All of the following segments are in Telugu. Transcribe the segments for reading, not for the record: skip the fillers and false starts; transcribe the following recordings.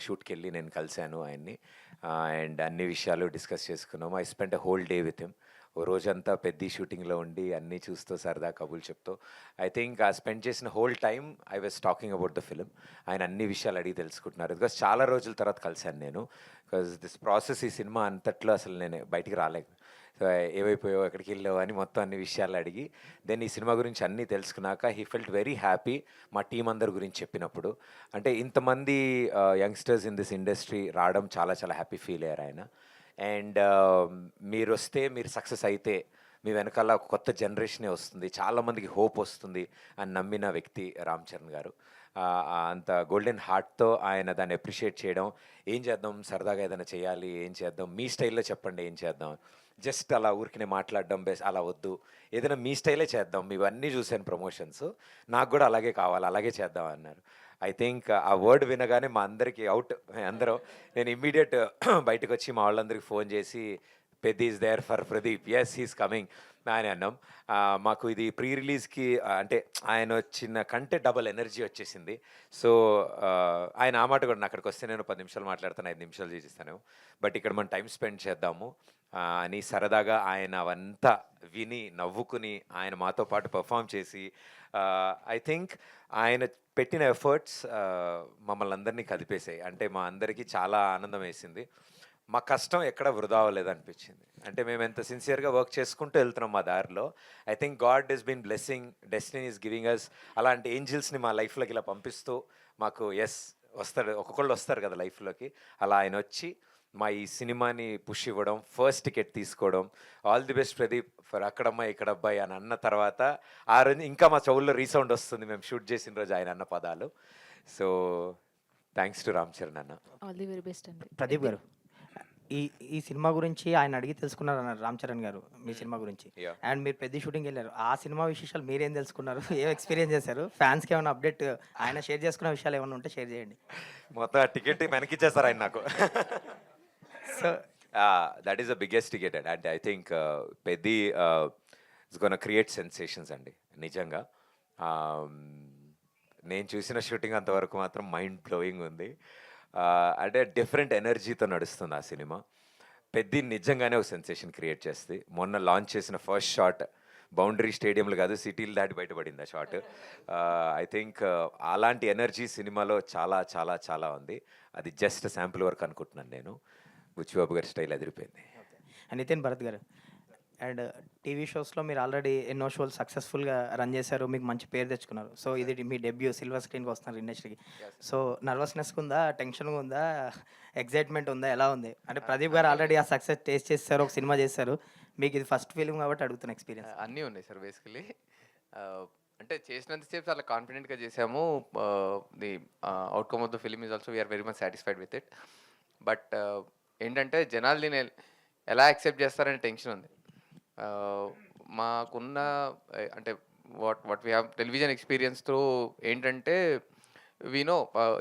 షూట్కి వెళ్ళి నేను కలిశాను ఆయన్ని అండ్ అన్ని విషయాలు డిస్కస్ చేసుకున్నాము. I spend a whole day with him. ఓ రోజంతా పెద్ద షూటింగ్లో ఉండి అన్నీ చూస్తూ సరదా కబుర్లు చెప్తూ ఐ థింక్ ఆ స్పెండ్ చేసిన whole time I was talking about the film. ఆయన అన్ని విషయాలు అడిగి తెలుసుకుంటున్నారు. బికాస్ చాలా రోజుల తర్వాత కలిశాను నేను. బికాస్ దిస్ ప్రాసెస్ ఈ సినిమా అంతట్లో అసలు నేను బయటికి రాలేదు. సో ఏమైపోయావు, ఎక్కడికి వెళ్ళావు అని మొత్తం అన్ని విషయాలు అడిగి దెన్ ఈ సినిమా గురించి అన్నీ తెలుసుకున్నాక హీ ఫెల్ట్ వెరీ హ్యాపీ మా టీం అందరి గురించి చెప్పినప్పుడు. అంటే ఇంతమంది యంగ్స్టర్స్ ఇన్ దిస్ ఇండస్ట్రీ రావడం చాలా చాలా హ్యాపీ ఫీల్ అయ్యారు ఆయన. అండ్ మీరు వస్తే, మీరు సక్సెస్ అయితే మీ వెనకాల ఒక కొత్త జనరేషనే వస్తుంది, చాలామందికి హోప్ వస్తుంది అని నమ్మిన వ్యక్తి రామ్ చరణ్ గారు. అంత గోల్డెన్ హార్ట్తో ఆయన దాన్ని అప్రిషియేట్ చేయడం, ఏం చేద్దాం సరదాగా ఏదైనా చేయాలి, ఏం చేద్దాం మీ స్టైల్లో చెప్పండి ఏం చేద్దాం, జస్ట్ అలా ఊరికినే మాట్లాడడం బెస్ట్, అలా వద్దు, ఏదైనా మీ స్టైలే చేద్దాం, ఇవన్నీ చూశాను ప్రమోషన్స్, నాకు కూడా అలాగే కావాలి, అలాగే చేద్దాం అన్నారు. ఐ థింక్ ఆ వర్డ్ వినగానే మా అందరికీ అవుట్, అందరం నేను ఇమ్మీడియట్ బయటకు వచ్చి మా వాళ్ళందరికీ ఫోన్ చేసి పెద్ద is there for Pradeep, yes he's coming అని అన్నాం. మాకు ఇది ప్రీ రిలీజ్కి అంటే ఆయన వచ్చిన కంటే డబల్ ఎనర్జీ వచ్చేసింది. సో ఆయన ఆ మాట కూడా, అక్కడికి వస్తే నేను 10 నిమిషాలు మాట్లాడతాను, 5 నిమిషాలు చేసేస్తాను, బట్ ఇక్కడ మనం టైం స్పెండ్ చేద్దాము అని సరదాగా ఆయన అవంతా విని నవ్వుకుని ఆయన మాతో పాటు పర్ఫామ్ చేసి ఐ థింక్ ఆయన పెట్టిన ఎఫర్ట్స్ మమ్మల్ని అందరినీ కదిపేసాయి. అంటే మా అందరికీ చాలా ఆనందం వేసింది. మా కష్టం ఎక్కడ వృధా అవ్వలేదు అనిపించింది. అంటే మేము ఎంత సిన్సియర్గా వర్క్ చేసుకుంటూ వెళ్తున్నాం మా దారిలో. I think God is been blessing, destiny is giving us అలాంటి ఏంజిల్స్ని మా లైఫ్లోకి ఇలా పంపిస్తూ మాకు ఎస్ వస్తారు, ఒక్కొక్కళ్ళు వస్తారు కదా లైఫ్లోకి, అలా ఆయన వచ్చి మా ఈ సినిమాని పుష్ ఇవ్వడం, ఫస్ట్ టికెట్ తీసుకోవడం, all the best Pradeep for అక్కడమ్మ ఇక్కడ అబ్బాయి అని అన్న తర్వాత ఆ రోజు ఇంకా మా చెవుల్లో రీసౌండ్ వస్తుంది మేము షూట్ చేసిన రోజు ఆయన అన్న పదాలు. So thanks to Ram Charan అన్న. ఆల్ ది వెరీ బెస్ట్ అండి. ప్రదీప్ గారు, ఈ ఈ సినిమా గురించి ఆయన అడిగి తెలుసుకున్నారు అన్నారు రామ్ చరణ్ గారు మీ సినిమా గురించి. Yeah. అండ్ మీరు పెద్ద షూటింగ్ వెళ్ళారు, ఆ సినిమా విశేషాలు మీరేం తెలుసుకున్నారు, ఏం ఎక్స్పీరియన్స్ చేశారు, ఫ్యాన్స్కి ఏమైనా అప్డేట్ ఆయన షేర్ చేసుకున్న విషయాలు ఏమైనా ఉంటే షేర్ చేయండి. మొత్తం టికెట్ వెనకిచ్చేస్తారు ఆయన నాకు. So that is the biggest ticket and I think Peddi it's gonna create sensations అండి నిజంగా. నేను చూసిన షూటింగ్ అంతవరకు మాత్రం మైండ్ బ్లోయింగ్ ఉంది. అంటే డిఫరెంట్ ఎనర్జీతో నడుస్తుంది ఆ సినిమా. పెద్ది నిజంగానే ఒక సెన్సేషన్ క్రియేట్ చేస్తుంది. మొన్న లాంచ్ చేసిన ఫస్ట్ షాట్ బౌండరీ స్టేడియంలు కాదు, సిటీలు దాటి బయటపడింది ఆ షాట్. ఐ థింక్ అలాంటి ఎనర్జీ సినిమాలో చాలా చాలా చాలా ఉంది. అది జస్ట్ శాంపుల్ వర్క్ అనుకుంటున్నాను నేను. బుచ్చిబాబు గారి స్టైల్ అదిరిపోయింది. నితిన్ భరత్ గారు, అండ్ టీవీ షోస్లో మీరు ఆల్రెడీ ఎన్నో షోలు సక్సెస్ఫుల్గా రన్ చేశారు, మీకు మంచి పేరు తెచ్చుకున్నారు. సో ఇది మీ డెబ్యూ, సిల్వర్ స్క్రీన్కి వస్తున్నారు ఇండస్ట్రీకి. సో నర్వస్నెస్ ఉందా, టెన్షన్ ఉందా, ఎగ్జైట్మెంట్ ఉందా, ఎలా ఉంది? అంటే ప్రదీప్ గారు ఆల్రెడీ ఆ సక్సెస్ టేస్ట్ చేస్తారు, ఒక సినిమా చేశారు, మీకు ఇది ఫస్ట్ ఫిలిం కాబట్టి అడుగుతున్న ఎక్స్పీరియన్స్. అన్నీ ఉన్నాయి సార్ బేసికలీ. అంటే చేసినంతసేపు చాలా కాన్ఫిడెంట్గా చేసాము. The outcome of the film is also we are very much satisfied with it. But ఏంటంటే జనాలు దీన్ని ఎలా యాక్సెప్ట్ చేస్తారనే టెన్షన్ ఉంది. మాకున్న అంటే what we have television experience through ఏంటంటే వీనో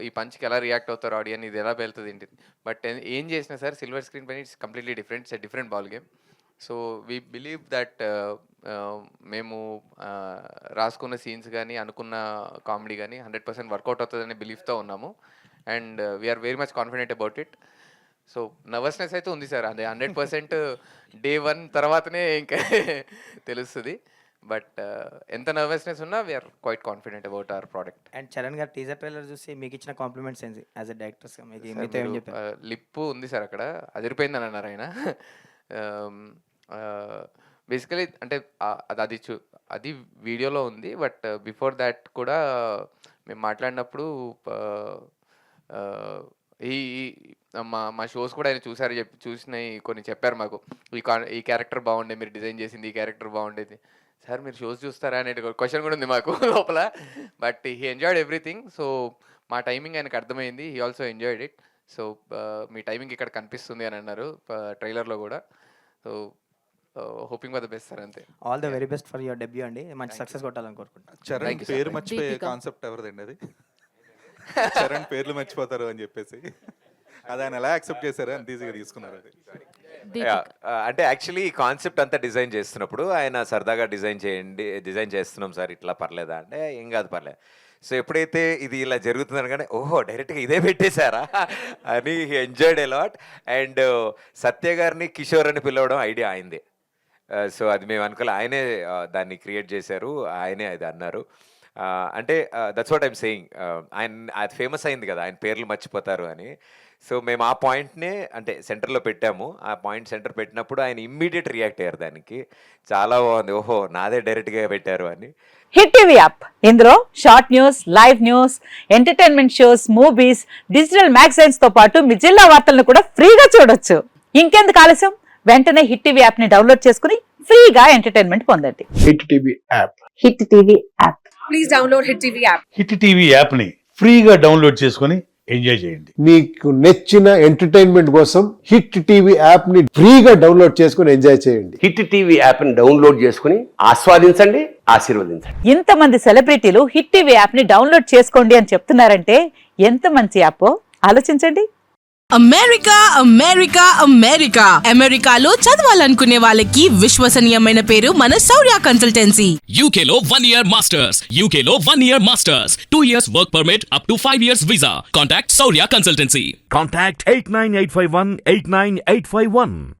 ఈ పంచ్కి ఎలా రియాక్ట్ అవుతారు ఆడియన్, ఇది ఎలా వెళ్తుంది ఏంటి. బట్ ఏం చేసినా సార్ సిల్వర్ స్క్రీన్ పైన it's completely different, it's a different ball game. So we believe that మేము రాసుకున్న సీన్స్ కానీ అనుకున్న కామెడీ కానీ 100% వర్కౌట్ అవుతుందనే బిలీఫ్తో ఉన్నాము. And we are very much confident about it. So nervousness అయితే ఉంది సార్, అదే 100% డే 1 తర్వాతనే ఇంకా తెలుస్తుంది. బట్ ఎంత నర్వస్నెస్ ఉన్నా we are quite confident about our product. And Charan గారు టీజర్ ట్రైలర్ చూసి మీకు ఇచ్చిన కాంప్లిమెంట్స్ ఏంటి యాజ్ ఎ డైరెక్టర్స్గా? మీతో ఏం చెప్పారు? లిప్పు ఉంది సార్ అక్కడ, అదిరిపోయిందని అన్నారు ఆయన. బేసికలీ అంటే అది వీడియోలో ఉంది. బట్ బిఫోర్ దాట్ కూడా మేము మాట్లాడినప్పుడు ఈ మా షోస్ కూడా ఆయన చూసినవి కొన్ని చెప్పారు మాకు. ఈ క్యారెక్టర్ బాగుండే, మీరు డిజైన్ చేసింది ఈ క్యారెక్టర్ బాగుండేది. సార్ మీరు షోస్ చూస్తారా అనే క్వశ్చన్ కూడా ఉంది మాకు లోపల. But he enjoyed everything. So మా టైమింగ్ ఆయనకు అర్థమైంది, he also enjoyed it. So మీ టైమింగ్ ఇక్కడ కనిపిస్తుంది అని అన్నారు ట్రైలర్లో కూడా. So hoping for the best sir, అంతే. All the very best for your debut అండి, మంచి సక్సెస్ కొట్టాలని కోరుకుంటున్నాను. చరణ్ పేరు మర్చిపోయే కాన్సెప్ట్ ఎవరిదండి అది? చరణ్ పేర్లు మర్చిపోతారు అని చెప్పేసి అది ఆయన ఎలా యాక్సెప్ట్ చేశారు, అంత ఈజీగా తీసుకున్నారు అది. అంటే యాక్చువల్లీ ఈ కాన్సెప్ట్ అంతా డిజైన్ చేస్తున్నప్పుడు ఆయన సరదాగా డిజైన్ చేస్తున్నాం సార్ ఇట్లా పర్లేదా అంటే ఏం కాదు పర్లేదు. సో ఎప్పుడైతే ఇది ఇలా జరుగుతుందని కానీ ఓహో డైరెక్ట్గా ఇదే పెట్టేశారా అని ఎంజాయ్డ్ అలాట్. అండ్ సత్య గారిని కిషోర్ అని పిలవడం ఐడియా ఆయనదే. సో అది మేము అనుకోలే, ఆయనే దాన్ని క్రియేట్ చేశారు, ఆయనే అది అన్నారు. అంటే దట్స్ వాట్ ఐమ్ సేయింగ్, ఆయన అది ఫేమస్ అయింది కదా ఆయన పేర్లు మర్చిపోతారు అని. సో మేము ఆ పాయింట్నే అంటే సెంటర్లో పెట్టాము. ఆ పాయింట్ సెంటర్ పెట్టినప్పుడు ఆయన ఇమ్మీడియట్ రియాక్ట్ అయ్యారు దానికి. చాలా బాగుంది, ఓహో నాదే డైరెక్ట్గా పెట్టారు అని. హిట్ టీవీ యాప్ ఇందులో short news, live news, entertainment shows, movies, digital magazines తో పాటు మీ జిల్లా వార్తలను కూడా ఫ్రీగా చూడొచ్చు. ఇంకెందుకు ఆలస్యం, వెంటనే హిట్ టీవీ యాప్ ని డౌన్లోడ్ చేసుకుని ఫ్రీగా ఎంటర్టైన్మెంట్ పొందండి. Hit TV app. Hit TV app. Please download Hit TV app. Hit TV app ని ఫ్రీగా డౌన్లోడ్ చేసుకొని ఎంజాయ్ చేయండి. మీకు నచ్చిన ఎంటర్టైన్మెంట్ కోసం హిట్ టీవీ యాప్ ని ఫ్రీగా డౌన్లోడ్ చేసుకుని ఎంజాయ్ చేయండి. హిట్ టీవీ యాప్ ని డౌన్లోడ్ చేసుకుని ఆస్వాదించండి, ఆశీర్వదించండి. ఇంతమంది సెలబ్రిటీలు హిట్ టీవీ యాప్ ని డౌన్లోడ్ చేసుకోండి అని చెప్తున్నారంటే ఎంత మంచి యాప్ ఆలోచించండి. అమెరికా అమెరికా అమెరికా అమెరికాలో చదవాలనుకునే వాళ్ళకి విశ్వసనీయమైన పేరు మన శౌర్య కన్సల్టెన్సీ. UK లో 1 year masters. UK లో 1 year masters. 2 years work permit up to 5 years visa. Contact Saurya Consultancy. Contact 89851 89851.